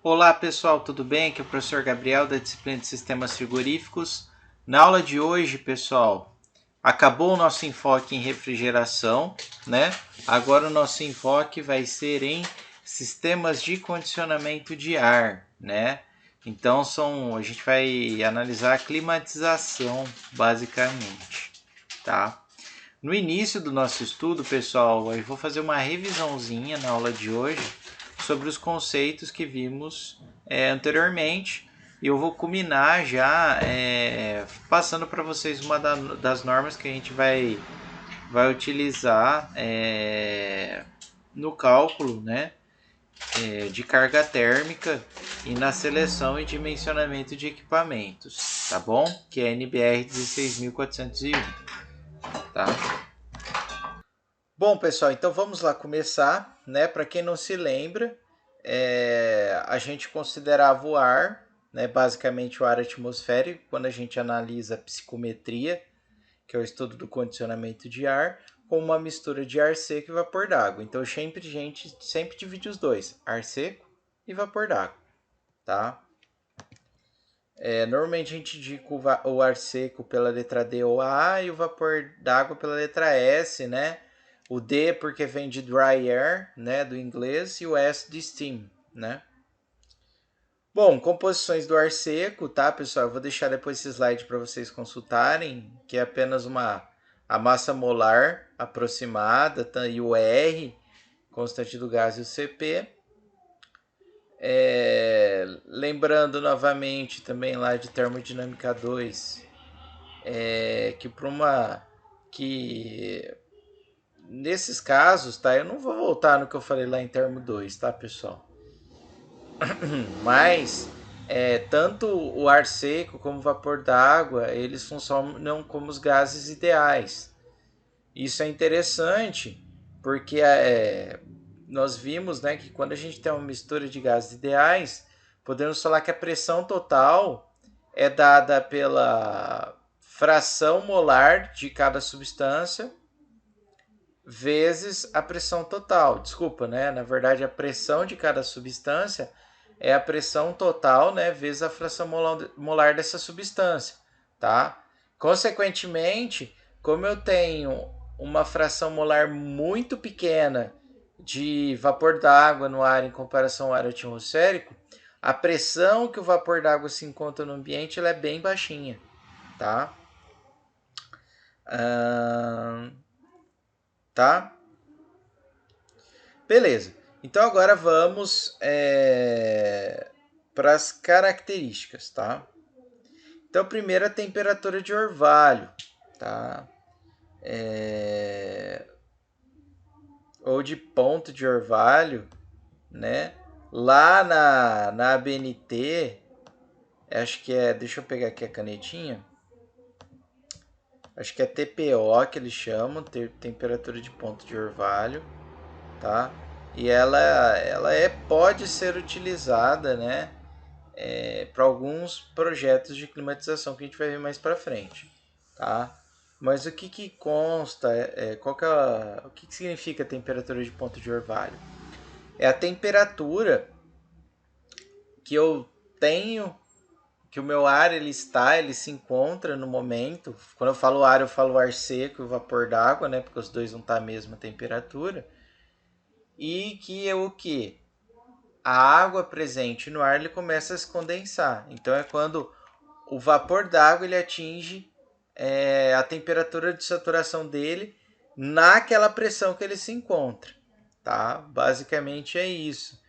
Olá pessoal, tudo bem? Aqui é o professor Gabriel da disciplina de Sistemas Frigoríficos. Na aula de hoje, pessoal, acabou o nosso enfoque em refrigeração, né? Agora o nosso enfoque vai ser em sistemas de condicionamento de ar, né? Então a gente vai analisar a climatização, basicamente, tá? No início do nosso estudo, pessoal, eu vou fazer uma revisãozinha na aula de hoje sobre os conceitos que vimos anteriormente. E eu vou culminar já passando para vocês uma das normas que a gente vai utilizar no cálculo, né, de carga térmica e na seleção e dimensionamento de equipamentos, tá bom? Que é NBR 16401, tá? Bom, pessoal, então vamos lá começar, né? Para quem não se lembra, a gente considerava o ar, né? Basicamente o ar atmosférico, quando a gente analisa a psicometria, que é o estudo do condicionamento de ar, com uma mistura de ar seco e vapor d'água. Então a gente sempre divide os dois, ar seco e vapor d'água, tá? Normalmente a gente indica o ar seco pela letra D ou A e o vapor d'água pela letra S, né? O D porque vem de dry air, né, do inglês, e o S de steam, né? Bom, composições do ar seco, tá, pessoal? Eu vou deixar depois esse slide para vocês consultarem, que é apenas a massa molar aproximada, tá? E o R, constante do gás, e o CP. Lembrando novamente também lá de termodinâmica 2, que para uma que nesses casos, tá? Eu não vou voltar no que eu falei lá em termo 2, tá, pessoal? Mas tanto o ar seco como o vapor d'água, eles funcionam como os gases ideais. Isso é interessante porque nós vimos, né, que quando a gente tem uma mistura de gases ideais, podemos falar que a pressão total é dada pela fração molar de cada substância vezes a pressão total. Desculpa, né? Na verdade, a pressão de cada substância é a pressão total, né, vezes a fração molar dessa substância, tá? Consequentemente, como eu tenho uma fração molar muito pequena de vapor d'água no ar em comparação ao ar atmosférico, a pressão que o vapor d'água se encontra no ambiente ela é bem baixinha, tá? Tá? Beleza. Então agora vamos para as características, tá? Então primeiro a temperatura de orvalho, tá? Ou de ponto de orvalho, né? Lá na ABNT, acho que deixa eu pegar aqui a canetinha. Acho que é TPO que eles chamam, temperatura de ponto de orvalho, tá? E ela pode ser utilizada, né, para alguns projetos de climatização que a gente vai ver mais para frente, tá? Mas o que consta, o que significa a temperatura de ponto de orvalho? É a temperatura que eu tenho, que o meu ar ele se encontra no momento. Quando eu falo ar, eu falo ar seco e vapor d'água, né? Porque os dois não estão à mesma temperatura. E que é o que? A água presente no ar ele começa a se condensar. Então é quando o vapor d'água ele atinge a temperatura de saturação dele naquela pressão que ele se encontra, tá? Basicamente é isso.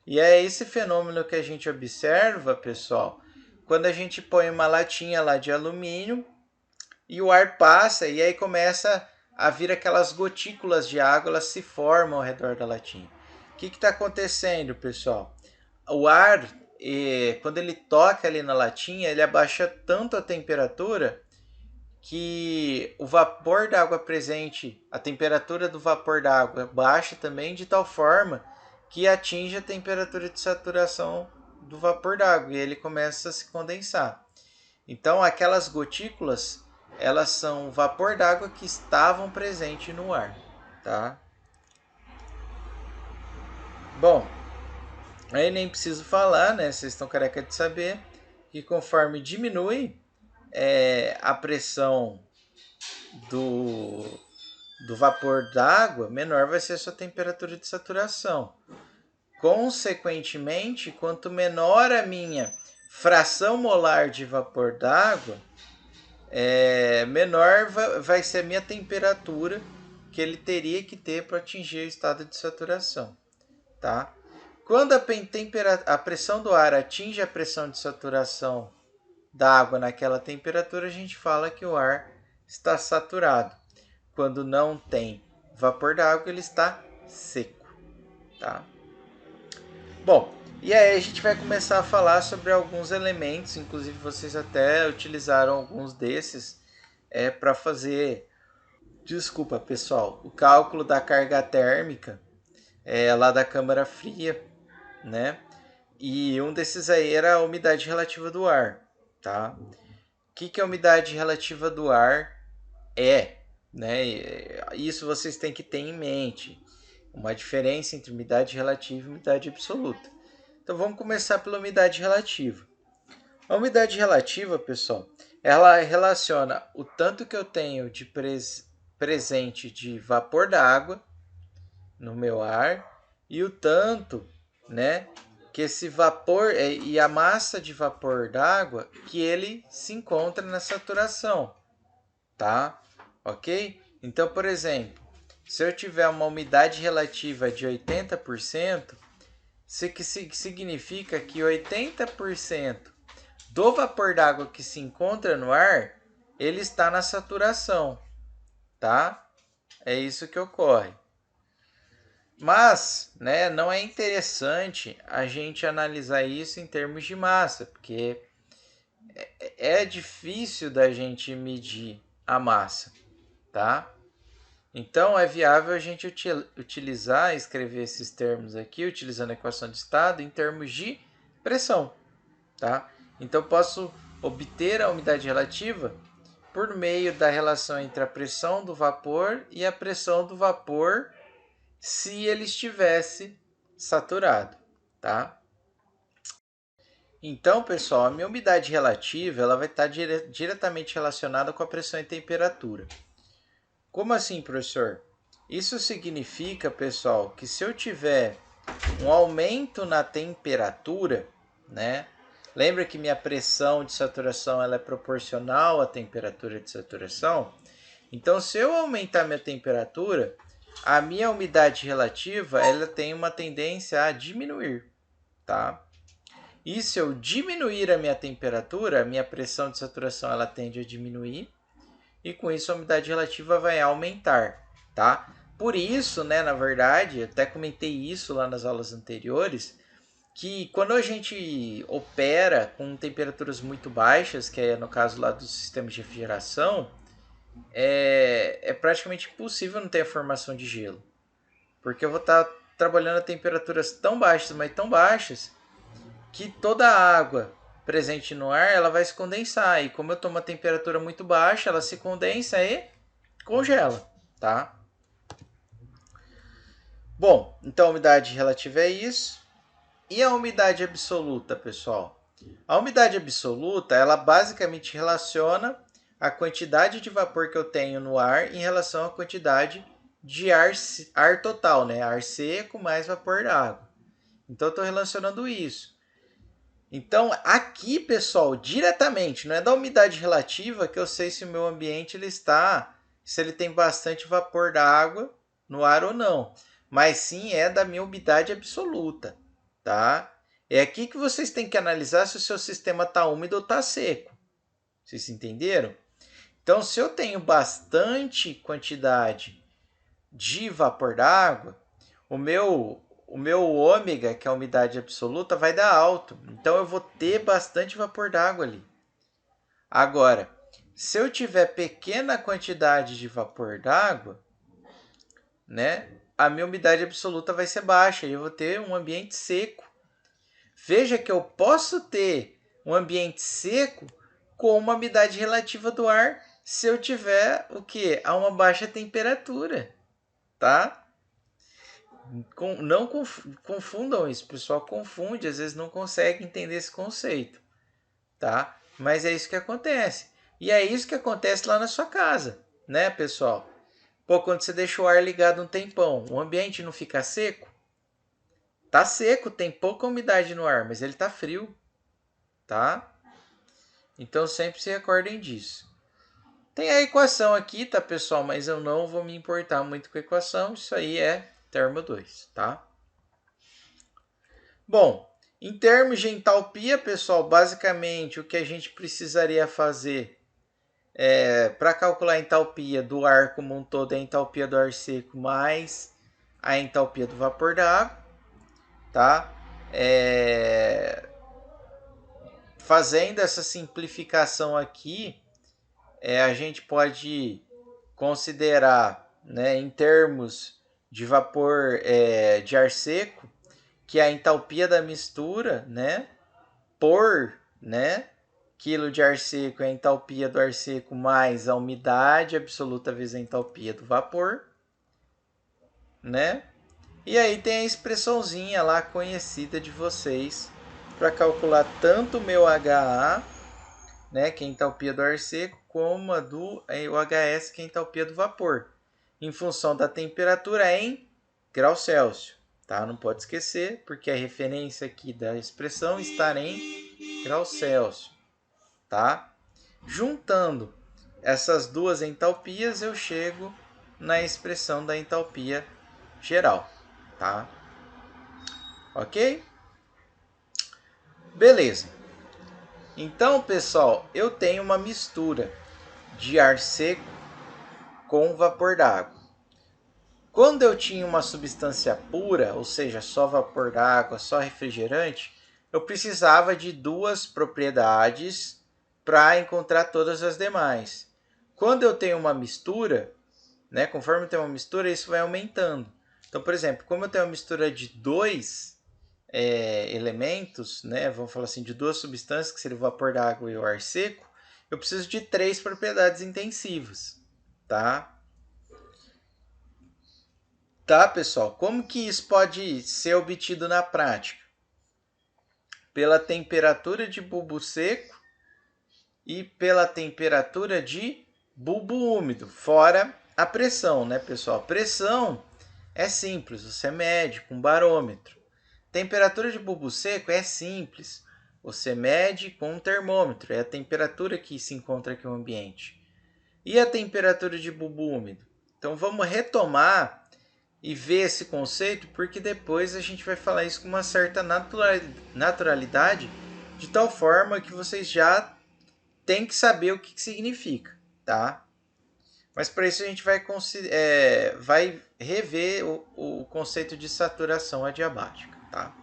E é esse fenômeno que a gente observa, pessoal, quando a gente põe uma latinha lá de alumínio e o ar passa e aí começa a vir aquelas gotículas de água, elas se formam ao redor da latinha. O que está acontecendo, pessoal? O ar, quando ele toca ali na latinha, ele abaixa tanto a temperatura que o vapor d'água presente, a temperatura do vapor d'água baixa também de tal forma que atinge a temperatura de saturação do vapor d'água e ele começa a se condensar. Então aquelas gotículas, elas são o vapor d'água que estavam presentes no ar, tá? Bom, Aí nem preciso falar, né? Vocês estão careca de saber que conforme diminui a pressão do, do vapor d'água, menor vai ser a sua temperatura de saturação. Consequentemente, quanto menor a minha fração molar de vapor d'água, menor vai ser a minha temperatura que ele teria que ter para atingir o estado de saturação, tá? Quando a pressão do ar atinge a pressão de saturação da água naquela temperatura, a gente fala que o ar está saturado. Quando não tem vapor d'água, ele está seco, tá? Bom, e aí a gente vai começar a falar sobre alguns elementos, inclusive vocês até utilizaram alguns desses para fazer, desculpa pessoal, o cálculo da carga térmica lá da câmara fria, né? E um desses aí era a umidade relativa do ar, tá? O que a umidade relativa do ar é, né? Isso vocês têm que ter em mente. Uma diferença entre umidade relativa e umidade absoluta. Então vamos começar pela umidade relativa. A umidade relativa, pessoal, ela relaciona o tanto que eu tenho de presente de vapor d'água no meu ar e o tanto, né, que esse vapor e a massa de vapor d'água que ele se encontra na saturação, tá? Ok? Então, por exemplo, se eu tiver uma umidade relativa de 80%, isso que significa que 80% do vapor d'água que se encontra no ar, ele está na saturação, tá? É isso que ocorre. Mas, né, não é interessante a gente analisar isso em termos de massa, porque é difícil da gente medir a massa, tá? Então, é viável a gente utilizar, escrever esses termos aqui, utilizando a equação de estado, em termos de pressão, tá? Então, posso obter a umidade relativa por meio da relação entre a pressão do vapor e a pressão do vapor se ele estivesse saturado, tá? Então, pessoal, a minha umidade relativa ela vai estar diretamente relacionada com a pressão e temperatura. Como assim, professor? Isso significa, pessoal, que se eu tiver um aumento na temperatura, né? Lembra que minha pressão de saturação ela é proporcional à temperatura de saturação? Então, se eu aumentar minha temperatura, a minha umidade relativa ela tem uma tendência a diminuir, tá? E se eu diminuir a minha temperatura, a minha pressão de saturação ela tende a diminuir e com isso a umidade relativa vai aumentar, tá? Por isso, né, na verdade, até comentei isso lá nas aulas anteriores, que quando a gente opera com temperaturas muito baixas, que é no caso lá dos sistemas de refrigeração, é praticamente impossível não ter a formação de gelo. Porque eu vou estar trabalhando a temperaturas tão baixas, mas tão baixas, que toda a água presente no ar ela vai se condensar. E como eu estou uma temperatura muito baixa, ela se condensa e congela, tá? Bom, então a umidade relativa é isso. E a umidade absoluta, pessoal? A umidade absoluta, ela basicamente relaciona a quantidade de vapor que eu tenho no ar em relação à quantidade de ar total, né? Ar seco mais vapor d'água. Então, eu estou relacionando isso. Então, aqui, pessoal, diretamente, não é da umidade relativa que eu sei se o meu ambiente ele está, se ele tem bastante vapor d'água no ar ou não. Mas sim é da minha umidade absoluta, tá? É aqui que vocês têm que analisar se o seu sistema está úmido ou está seco. Vocês entenderam? Então, se eu tenho bastante quantidade de vapor d'água, o meu ômega, que é a umidade absoluta, vai dar alto. Então, eu vou ter bastante vapor d'água ali. Agora, se eu tiver pequena quantidade de vapor d'água, né, a minha umidade absoluta vai ser baixa e eu vou ter um ambiente seco. Veja que eu posso ter um ambiente seco com uma umidade relativa do ar se eu tiver o que? A uma baixa temperatura, tá? Não confundam isso, o pessoal confunde, às vezes não consegue entender esse conceito, tá? Mas é isso que acontece. E é isso que acontece lá na sua casa, né, pessoal? Pô, quando você deixa o ar ligado um tempão, o ambiente não fica seco? Tá seco, tem pouca umidade no ar, mas ele tá frio, tá? Então sempre se recordem disso. Tem a equação aqui, tá, pessoal? Mas eu não vou me importar muito com a equação. Isso aí é termo 2, tá? Bom, em termos de entalpia, pessoal, basicamente o que a gente precisaria fazer para calcular a entalpia do ar como um todo é a entalpia do ar seco mais a entalpia do vapor da água, tá? Fazendo essa simplificação aqui, a gente pode considerar, né, em termos de vapor de ar seco, que a entalpia da mistura, né, por, né, quilo de ar seco é a entalpia do ar seco mais a umidade absoluta vezes a entalpia do vapor, né? E aí tem a expressãozinha lá conhecida de vocês para calcular tanto o meu HA, né, que é a entalpia do ar seco, como a do o HS, que é a entalpia do vapor, em função da temperatura em graus Celsius, tá? Não pode esquecer, porque a referência aqui da expressão está em graus Celsius, tá? Juntando essas duas entalpias, eu chego na expressão da entalpia geral, tá? Ok? Beleza. Então, pessoal, eu tenho uma mistura de ar seco com vapor d'água. Quando eu tinha uma substância pura, ou seja, só vapor d'água, só refrigerante, eu precisava de duas propriedades para encontrar todas as demais. Quando eu tenho uma mistura, né, conforme eu tenho uma mistura, isso vai aumentando. Então, por exemplo, como eu tenho uma mistura de dois elementos, né, vamos falar assim, de duas substâncias, que seria o vapor d'água e o ar seco, eu preciso de três propriedades intensivas, tá? Tá, pessoal? Como que isso pode ser obtido na prática? Pela temperatura de bulbo seco e pela temperatura de bulbo úmido, fora a pressão, né, pessoal? A pressão é simples, você mede com barômetro. Temperatura de bulbo seco é simples, você mede com um termômetro, é a temperatura que se encontra aqui no ambiente. E a temperatura de bulbo úmido? Então vamos retomar e ver esse conceito, porque depois a gente vai falar isso com uma certa naturalidade, de tal forma que vocês já têm que saber o que significa, tá? Mas para isso a gente vai rever o conceito de saturação adiabática, tá?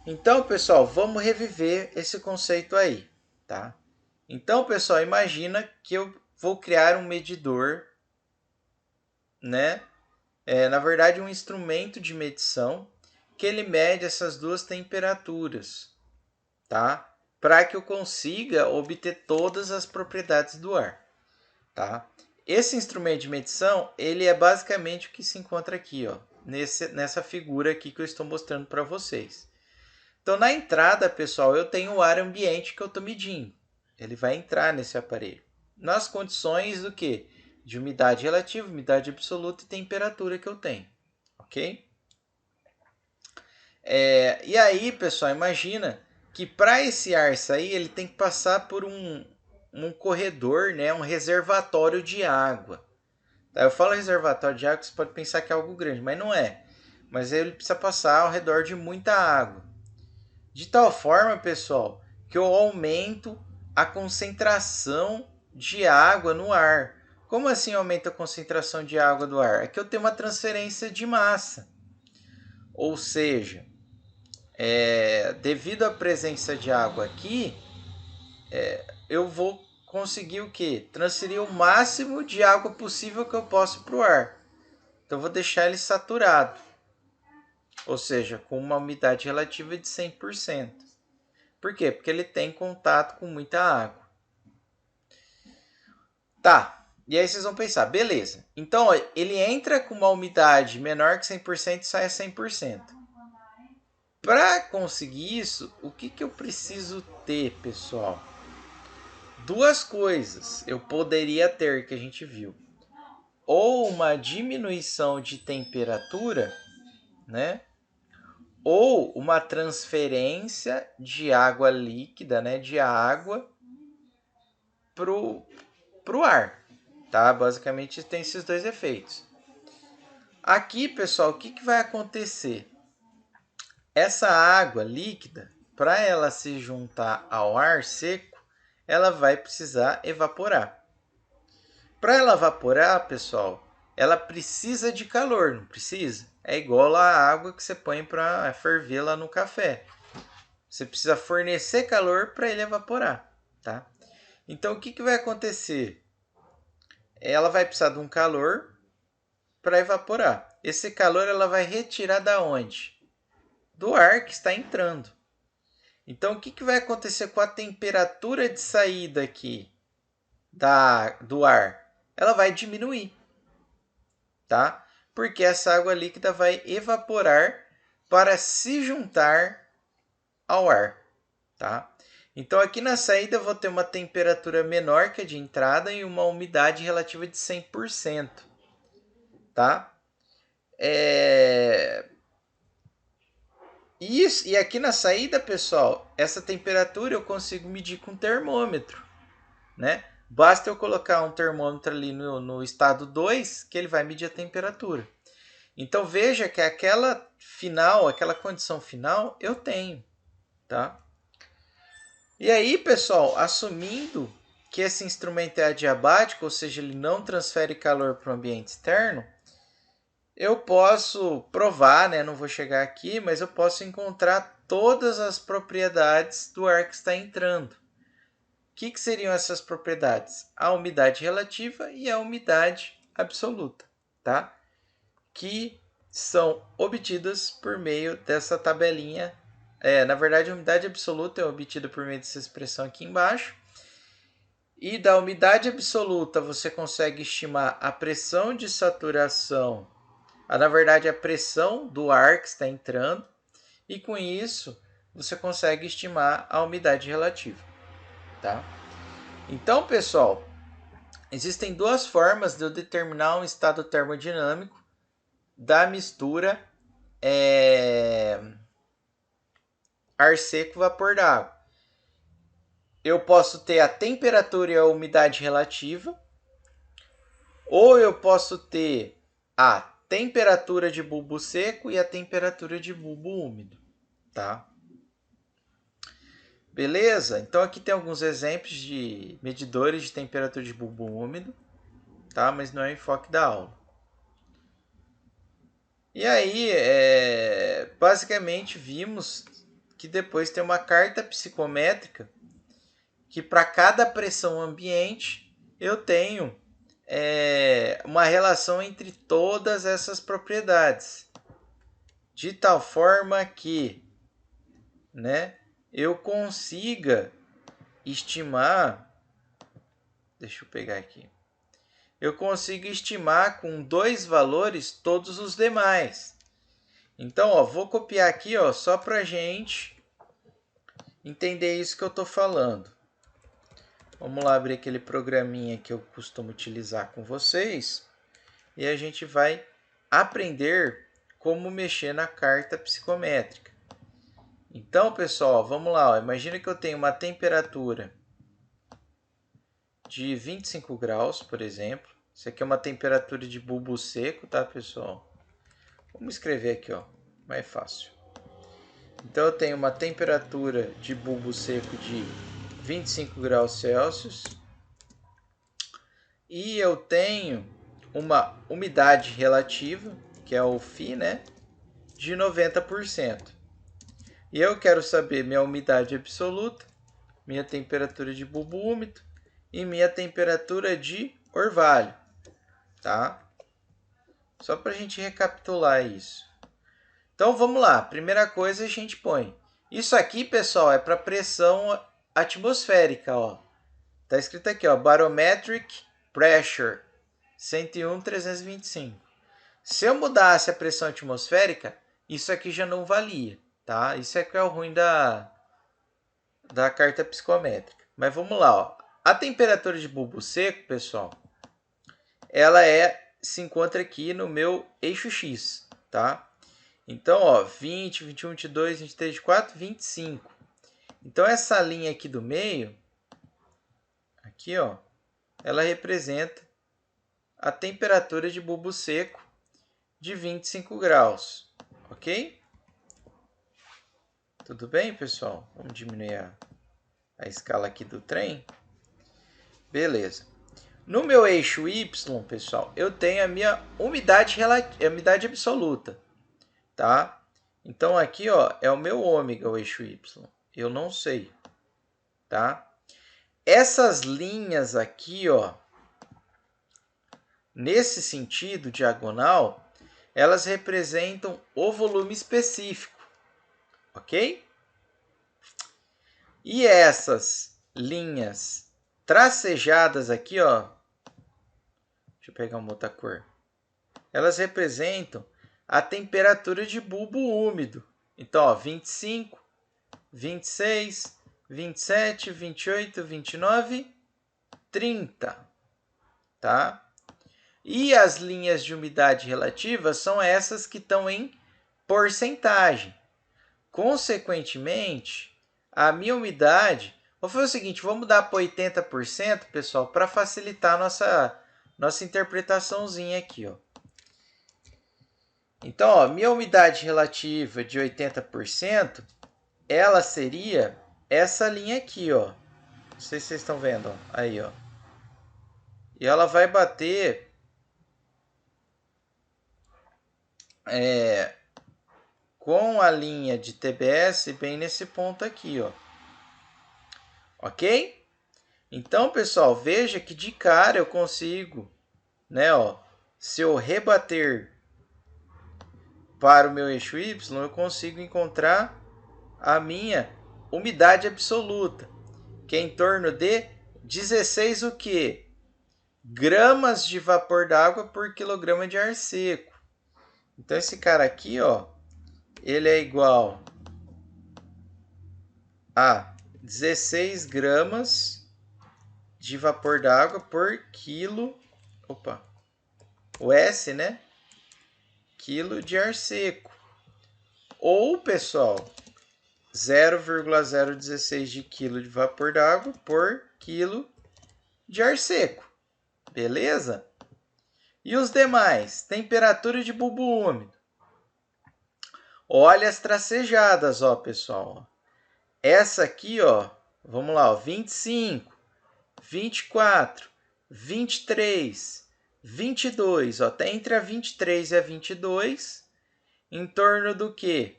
Então, pessoal, vamos reviver esse conceito aí, tá? Então, pessoal, imagina que eu vou criar um medidor, né? Na verdade, um instrumento de medição que ele mede essas duas temperaturas, tá? Para que eu consiga obter todas as propriedades do ar, tá? Esse instrumento de medição, ele é basicamente o que se encontra aqui, ó, nessa figura aqui que eu estou mostrando para vocês. Então, na entrada, pessoal, eu tenho o ar ambiente que eu estou medindo. Ele vai entrar nesse aparelho. Nas condições do que? De umidade relativa, umidade absoluta e temperatura que eu tenho. Ok? E aí, pessoal, imagina que para esse ar sair, ele tem que passar por um corredor, né, um reservatório de água. Tá? Eu falo reservatório de água, você pode pensar que é algo grande, mas não é. Mas ele precisa passar ao redor de muita água. De tal forma, pessoal, que eu aumento a concentração de água no ar. Como assim aumenta a concentração de água do ar? É que eu tenho uma transferência de massa. Ou seja, devido à presença de água aqui, eu vou conseguir o quê? Transferir o máximo de água possível que eu posso para o ar. Então, eu vou deixar ele saturado. Ou seja, com uma umidade relativa de 100%. Por quê? Porque ele tem contato com muita água. Tá, E aí vocês vão pensar, beleza. Então, ó, ele entra com uma umidade menor que 100% e sai a 100%. Para conseguir isso, o que eu preciso ter, pessoal? Duas coisas eu poderia ter que a gente viu. Ou uma diminuição de temperatura, né? Ou uma transferência de água líquida, né? De água pro ar, tá? Basicamente tem esses dois efeitos. Aqui, pessoal, o que vai acontecer? Essa água líquida, para ela se juntar ao ar seco, ela vai precisar evaporar. Para ela evaporar, pessoal, ela precisa de calor, não precisa? É igual a água que você põe para ferver lá no café. Você precisa fornecer calor para ele evaporar, tá? Então, o que vai acontecer? Ela vai precisar de um calor para evaporar. Esse calor ela vai retirar da onde? Do ar que está entrando. Então, o que vai acontecer com a temperatura de saída aqui do ar? Ela vai diminuir, tá? Porque essa água líquida vai evaporar para se juntar ao ar, tá? Então, aqui na saída eu vou ter uma temperatura menor que a de entrada e uma umidade relativa de 100%, tá? Isso, e aqui na saída, pessoal, essa temperatura eu consigo medir com termômetro, né? Basta eu colocar um termômetro ali no estado 2 que ele vai medir a temperatura. Então veja que aquela final, aquela condição final, eu tenho, tá? E aí, pessoal, assumindo que esse instrumento é adiabático, ou seja, ele não transfere calor para o ambiente externo, eu posso provar, né? Não vou chegar aqui, mas eu posso encontrar todas as propriedades do ar que está entrando. O que seriam essas propriedades? A umidade relativa e a umidade absoluta, tá? Que são obtidas por meio dessa tabelinha. Na verdade, a umidade absoluta é obtida por meio dessa expressão aqui embaixo. E da umidade absoluta você consegue estimar a pressão de saturação, na verdade a pressão do ar que está entrando, e com isso você consegue estimar a umidade relativa, tá? Então, pessoal, existem duas formas de eu determinar um estado termodinâmico da mistura ar seco vapor d'água. Eu posso ter a temperatura e a umidade relativa, ou eu posso ter a temperatura de bulbo seco e a temperatura de bulbo úmido, tá? Beleza? Então aqui tem alguns exemplos de medidores de temperatura de bulbo úmido, tá? Mas não é o enfoque da aula. E aí, basicamente vimos que depois tem uma carta psicométrica que para cada pressão ambiente eu tenho uma relação entre todas essas propriedades, de tal forma que, né, eu consiga estimar, deixa eu pegar aqui, eu consigo estimar com dois valores todos os demais. Então, ó, vou copiar aqui, ó, só para a gente entender isso que eu estou falando. Vamos lá abrir aquele programinha que eu costumo utilizar com vocês e a gente vai aprender como mexer na carta psicométrica. Então, pessoal, vamos lá. Ó. Imagina que eu tenho uma temperatura de 25 graus, por exemplo. Isso aqui é uma temperatura de bulbo seco, tá, pessoal? Vamos escrever aqui, ó, mais fácil. Então, eu tenho uma temperatura de bulbo seco de 25 graus Celsius e eu tenho uma umidade relativa, que é o Φ, né, de 90%. E eu quero saber minha umidade absoluta, minha temperatura de bulbo úmido e minha temperatura de orvalho, tá? Só para a gente recapitular isso. Então vamos lá, primeira coisa a gente põe. Isso aqui, pessoal, é para pressão atmosférica, ó. Tá escrito aqui, ó, barometric pressure 101,325. Se eu mudasse a pressão atmosférica, isso aqui já não valia, tá? Isso é que é o ruim da carta psicométrica. Mas vamos lá, ó. A temperatura de bulbo seco, pessoal, ela se encontra aqui no meu eixo X, tá? Então, ó, 20, 21, 22, 23, 24, 25. Então, essa linha aqui do meio, aqui, ó, ela representa a temperatura de bulbo seco de 25 graus, ok? Tudo bem, pessoal? Vamos diminuir a escala aqui do trem. Beleza. No meu eixo Y, pessoal, eu tenho a minha umidade absoluta, tá? Então, aqui, ó, é o meu ômega, o eixo Y. Eu não sei, tá? Essas linhas aqui, ó, nesse sentido diagonal, elas representam o volume específico, ok? E essas linhas tracejadas aqui, ó, deixa eu pegar uma outra cor, elas representam a temperatura de bulbo úmido. Então, ó, 25, 26, 27, 28, 29, 30, tá? E as linhas de umidade relativa são essas que estão em porcentagem. Consequentemente, a minha umidade... Vou fazer o seguinte, vou mudar para 80%, pessoal, para facilitar a nossa interpretaçãozinha aqui, ó. Então, ó, minha umidade relativa de 80%, ela seria essa linha aqui, ó. Não sei se vocês estão vendo, ó. Aí, ó. E ela vai bater com a linha de TBS bem nesse ponto aqui, ó. Ok? Então, pessoal, veja que de cara eu consigo, né, ó, se eu rebater para o meu eixo Y, eu consigo encontrar a minha umidade absoluta, que é em torno de 16 o quê? Gramas de vapor d'água por quilograma de ar seco. Então, esse cara aqui, ó, ele é igual a 16 gramas de vapor d'água por quilo... Opa! O S, né? Quilo de ar seco. Ou, pessoal, 0,016 de quilo de vapor d'água por quilo de ar seco. Beleza? E os demais? Temperatura de bulbo úmido. Olha as tracejadas, ó, pessoal. Essa aqui, ó, vamos lá, ó, 25, 24, 23, 22, ó, tá entre a 23 e a 22, em torno do quê?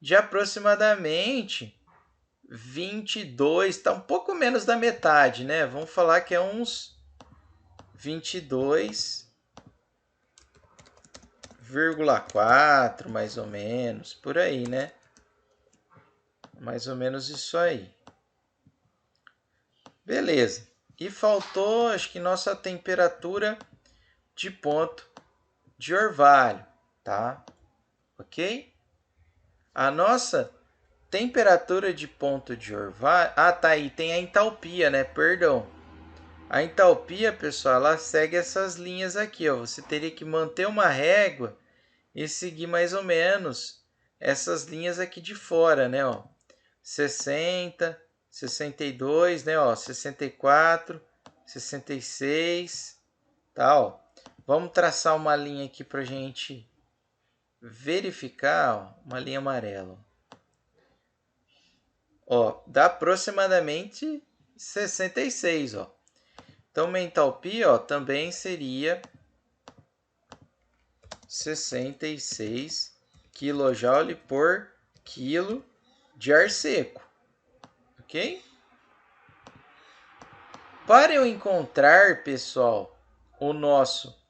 De aproximadamente 22, tá um pouco menos da metade, né? Vamos falar que é uns 22,4, mais ou menos, por aí, né? Mais ou menos isso aí. Beleza. E faltou, acho que nossa temperatura de ponto de orvalho, tá? Ok? A nossa temperatura de ponto de orvalho... Ah, tá aí, tem a entalpia, né? Perdão. A entalpia, pessoal, ela segue essas linhas aqui, ó. Você teria que manter uma régua e seguir mais ou menos essas linhas aqui de fora, né, ó? 60, 62, né, ó, 64, 66, tá, ó. Vamos traçar uma linha aqui pra gente verificar, ó, uma linha amarela. Ó, dá aproximadamente 66, ó. Então, minha entalpia, ó, também seria 66 kJ por quilo de ar seco, ok? Para eu encontrar, pessoal, o nosso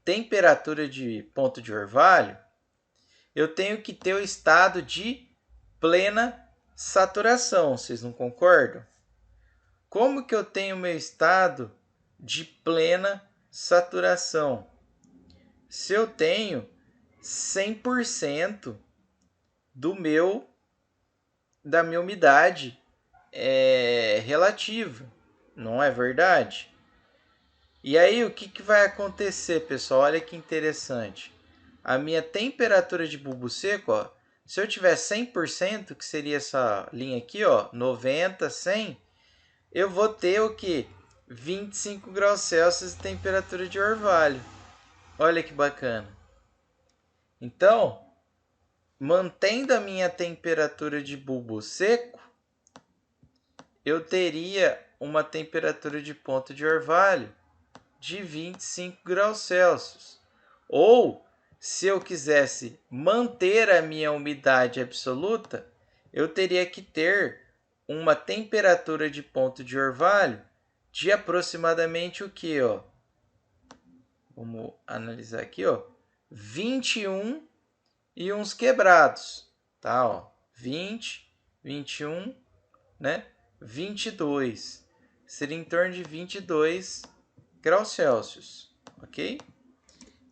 temperatura de ponto de orvalho, eu tenho que ter o estado de plena saturação. Vocês não concordam? Como que eu tenho meu estado de plena saturação. Se eu tenho 100% da minha umidade relativa, não é verdade? E aí o que vai acontecer, pessoal? Olha que interessante. A minha temperatura de bulbo seco, ó, se eu tiver 100%, que seria essa linha aqui, ó, 90, 100, eu vou ter o que? 25 graus Celsius de temperatura de orvalho. Olha que bacana. Então, mantendo a minha temperatura de bulbo seco, eu teria uma temperatura de ponto de orvalho de 25 graus Celsius. Ou, se eu quisesse manter a minha umidade absoluta, eu teria que ter uma temperatura de ponto de orvalho de aproximadamente o que, ó? Vamos analisar aqui, ó. 21 e uns quebrados, tá, ó? 20, 21, né? 22. Seria em torno de 22 graus Celsius, ok?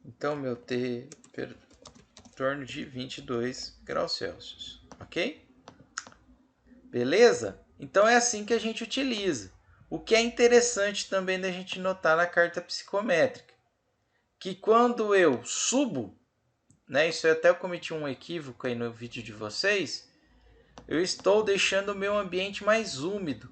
Então, meu T em torno de 22 graus Celsius, ok? Beleza? Então, é assim que a gente utiliza. O que é interessante também da gente notar na carta psicométrica, que quando eu subo, né, isso eu até cometi um equívoco aí no vídeo de vocês, eu estou deixando o meu ambiente mais úmido.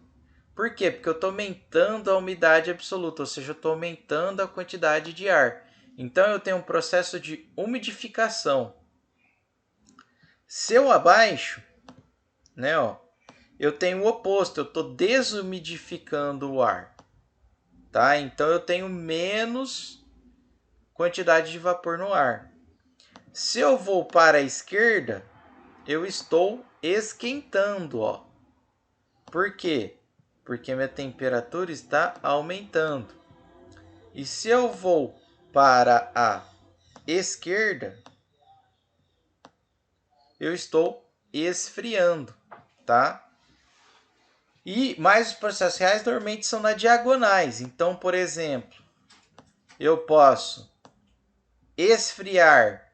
Por quê? Porque eu estou aumentando a umidade absoluta, ou seja, eu estou aumentando a quantidade de ar. Então, eu tenho um processo de umidificação. Se eu abaixo, né, ó, eu tenho o oposto, eu estou desumidificando o ar. Tá? Então, eu tenho menos quantidade de vapor no ar. Se eu vou para a esquerda, eu estou esquentando. Ó. Por quê? Porque minha temperatura está aumentando. E se eu vou para a esquerda, eu estou esfriando, tá? Mas os processos reais normalmente são na diagonais. Então, por exemplo, eu posso esfriar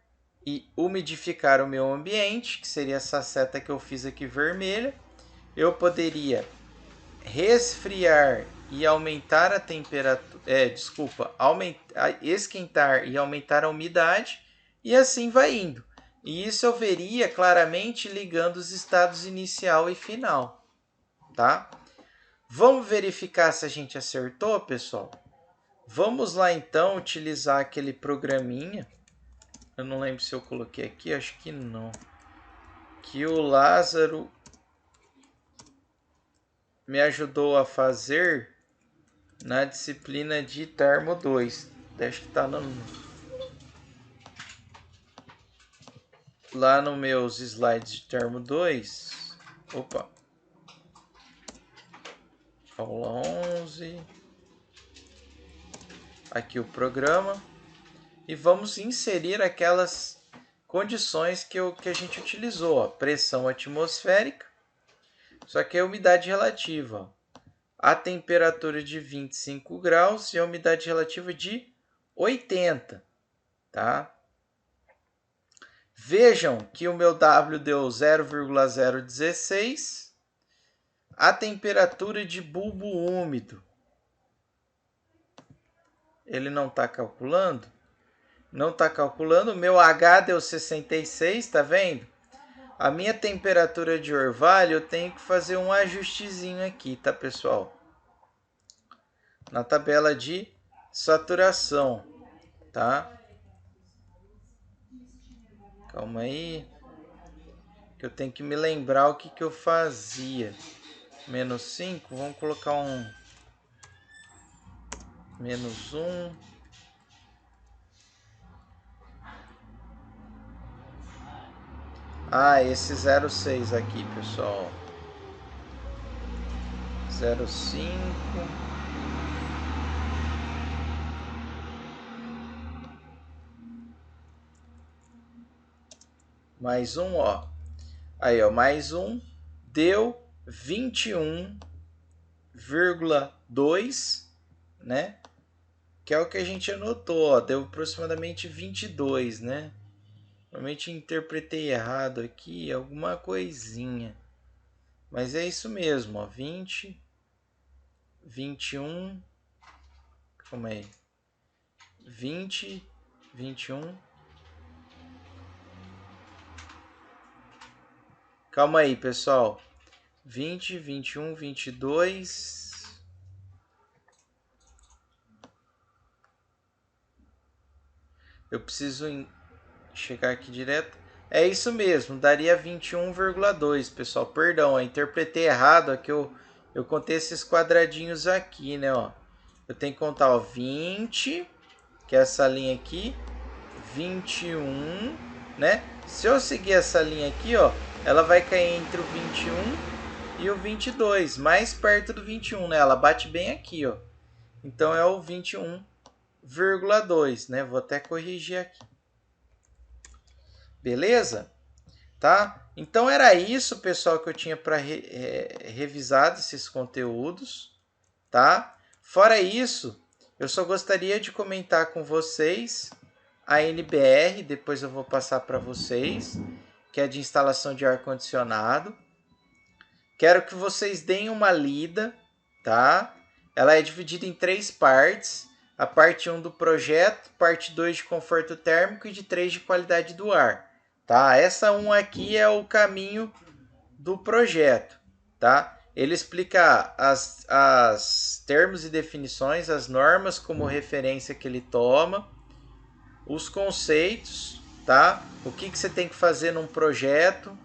e umidificar o meu ambiente, que seria essa seta que eu fiz aqui vermelha. Eu poderia resfriar e aumentar a temperatura, esquentar e aumentar a umidade, e assim vai indo. E isso eu veria claramente ligando os estados inicial e final, tá? Vamos verificar se a gente acertou, pessoal? Vamos lá então utilizar aquele programinha. Eu não lembro se eu coloquei aqui, acho que não. Que o Lázaro me ajudou a fazer na disciplina de Termo 2. Acho que está lá nos meus slides de Termo 2. Opa. Aula 11. Aqui o programa. E vamos inserir aquelas condições que a gente utilizou. Ó. Pressão atmosférica. Só que é umidade relativa. Ó. A temperatura de 25 graus e a umidade relativa de 80. Tá? Vejam que o meu W deu 0,016. A temperatura de bulbo úmido. Ele não está calculando? Não está calculando. O meu H deu 66, tá vendo? A minha temperatura de orvalho, eu tenho que fazer um ajustezinho aqui, tá, pessoal? Na tabela de saturação, tá? Calma aí. Que eu tenho que me lembrar o que eu fazia. Menos 5, vamos colocar um menos 1. Esse 0,6 aqui, pessoal. 0,5. Mais um, ó. Aí, ó, mais um. Deu 21,2, né? que é o que a gente anotou, ó, deu aproximadamente 22, né? Realmente interpretei errado aqui alguma coisinha. Mas é isso mesmo, ó, 20, 21, calma aí, 20, 21, calma aí, pessoal, 20, 21, 22, eu preciso chegar aqui direto, é isso mesmo, daria 21,2, pessoal, perdão, eu interpretei errado, aqui eu contei esses quadradinhos aqui, né, ó, eu tenho que contar, ó, 20, que é essa linha aqui, 21, né? Se eu seguir essa linha aqui, ó, ela vai cair entre o 21 e o 22, mais perto do 21, né? Ela bate bem aqui, ó. Então é o 21,2, né? Vou até corrigir aqui. Beleza? Tá? Então era isso, pessoal, que eu tinha para revisar esses conteúdos, tá? Fora isso, eu só gostaria de comentar com vocês a NBR, depois eu vou passar para vocês, que é de instalação de ar-condicionado. Quero que vocês deem uma lida, tá? Ela é dividida em 3 partes. A parte 1 do projeto, parte 2 de conforto térmico e de 3 de qualidade do ar. Tá? Essa 1 aqui é o caminho do projeto. Tá? Ele explica as termos e definições, as normas como referência que ele toma, os conceitos, tá? O que você tem que fazer num projeto,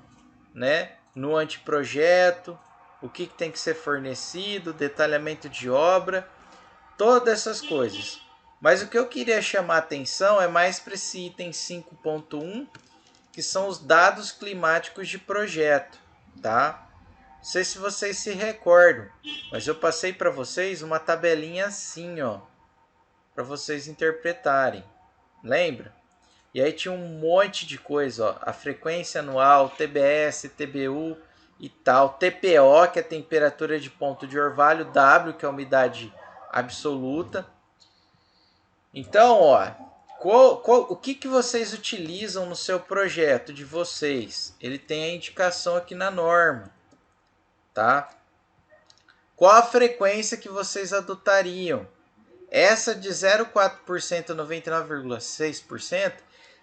né? No anteprojeto, o que tem que ser fornecido, detalhamento de obra, todas essas coisas. Mas o que eu queria chamar a atenção é mais para esse item 5.1, que são os dados climáticos de projeto, tá? Não sei se vocês se recordam, mas eu passei para vocês uma tabelinha assim, ó, para vocês interpretarem. Lembra? E aí tinha um monte de coisa, ó, a frequência anual, TBS, TBU e tal, TPO, que é a temperatura de ponto de orvalho, W, que é a umidade absoluta. Então, ó, o que vocês utilizam no seu projeto de vocês? Ele tem a indicação aqui na norma, tá? Qual a frequência que vocês adotariam? Essa de 0,4% a 99,6%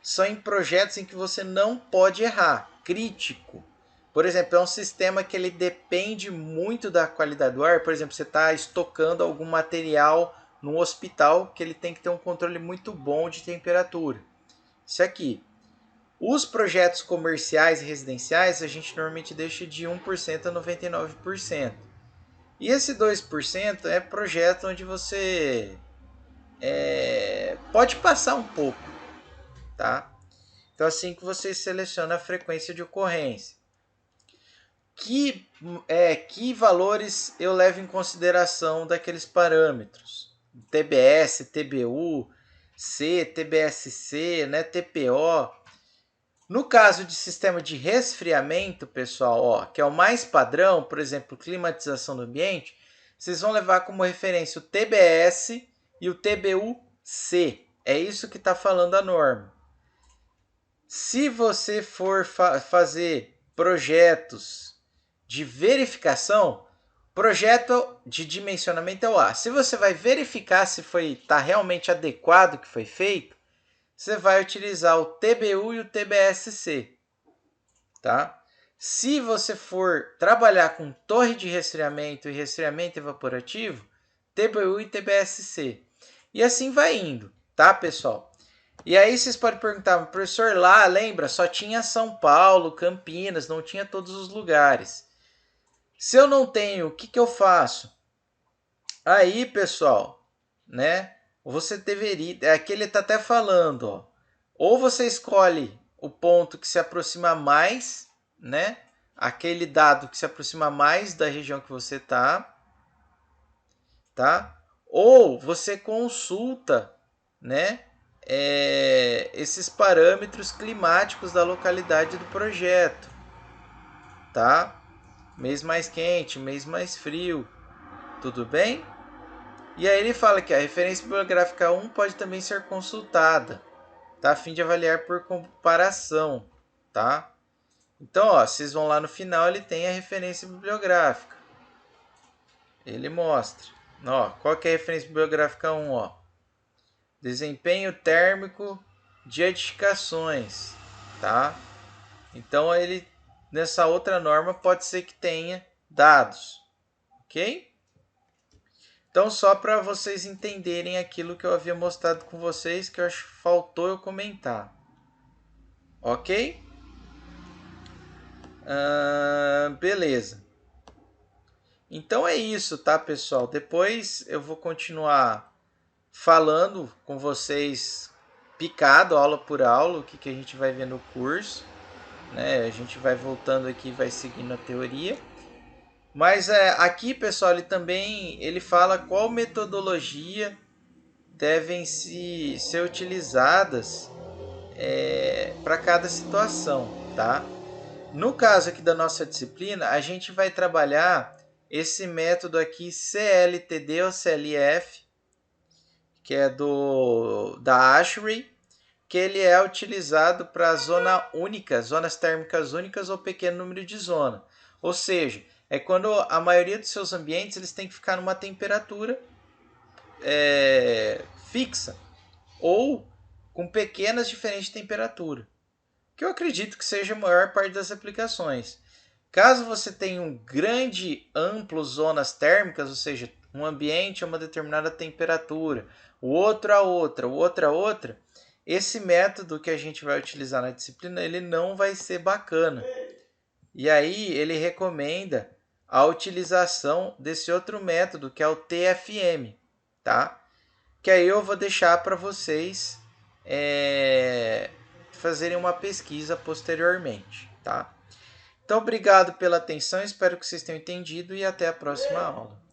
são em projetos em que você não pode errar. Crítico. Por exemplo, é um sistema que ele depende muito da qualidade do ar. Por exemplo, você está estocando algum material num hospital que ele tem que ter um controle muito bom de temperatura. Isso aqui. Os projetos comerciais e residenciais a gente normalmente deixa de 1% a 99%. E esse 2% é projeto onde você pode passar um pouco, tá? Então assim que você seleciona a frequência de ocorrência. Que valores eu levo em consideração daqueles parâmetros? TBS, TBU, C, TBSC, né, TPO. No caso de sistema de resfriamento, pessoal, ó, que é o mais padrão, por exemplo, climatização do ambiente, vocês vão levar como referência o TBS e o TBU-C. É isso que está falando a norma. Se você for fazer projetos de verificação, projeto de dimensionamento é o A. Se você vai verificar se está realmente adequado o que foi feito, você vai utilizar o TBU e o TBSC. Tá? Se você for trabalhar com torre de resfriamento e resfriamento evaporativo, TBU e TBSC. E assim vai indo, tá, pessoal? E aí vocês podem perguntar, professor, lá, lembra, só tinha São Paulo, Campinas, não tinha todos os lugares. Se eu não tenho, o que eu faço? Aí, pessoal, né? Você deveria, aqui ele está até falando, ó, ou você escolhe o ponto que se aproxima mais, né? Aquele dado que se aproxima mais da região que você tá? Ou você consulta, né? Esses parâmetros climáticos da localidade do projeto, tá? Mês mais quente, mês mais frio, tudo bem? E aí ele fala que a referência bibliográfica 1 pode também ser consultada, tá? A fim de avaliar por comparação, tá? Então, ó, vocês vão lá no final, ele tem a referência bibliográfica. Ele mostra. Ó, qual que é a referência bibliográfica 1, ó? Desempenho térmico de edificações, tá? Então, ele nessa outra norma pode ser que tenha dados, ok? Então, só para vocês entenderem aquilo que eu havia mostrado com vocês, que eu acho que faltou eu comentar. Ok? Beleza. Então é isso, tá, pessoal? Depois eu vou continuar falando com vocês picado, aula por aula, o que a gente vai ver no curso. Né? A gente vai voltando aqui, vai seguindo a teoria. Mas aqui, pessoal, ele fala qual metodologia devem ser utilizadas para cada situação, tá? No caso aqui da nossa disciplina, a gente vai trabalhar esse método aqui CLTD ou CLF, que é da ASHRAE, que ele é utilizado para zona única, zonas térmicas únicas ou pequeno número de zona. Ou seja, é quando a maioria dos seus ambientes eles têm que ficar numa temperatura fixa ou com pequenas diferenças de temperatura, que eu acredito que seja a maior parte das aplicações. Caso você tenha um grande, amplo zonas térmicas, ou seja, um ambiente a uma determinada temperatura, o outro a outra, o outro a outra, esse método que a gente vai utilizar na disciplina, ele não vai ser bacana. E aí ele recomenda a utilização desse outro método, que é o TFM, tá? Que aí eu vou deixar para vocês fazerem uma pesquisa posteriormente, tá? Então, obrigado pela atenção, espero que vocês tenham entendido e até a próxima aula.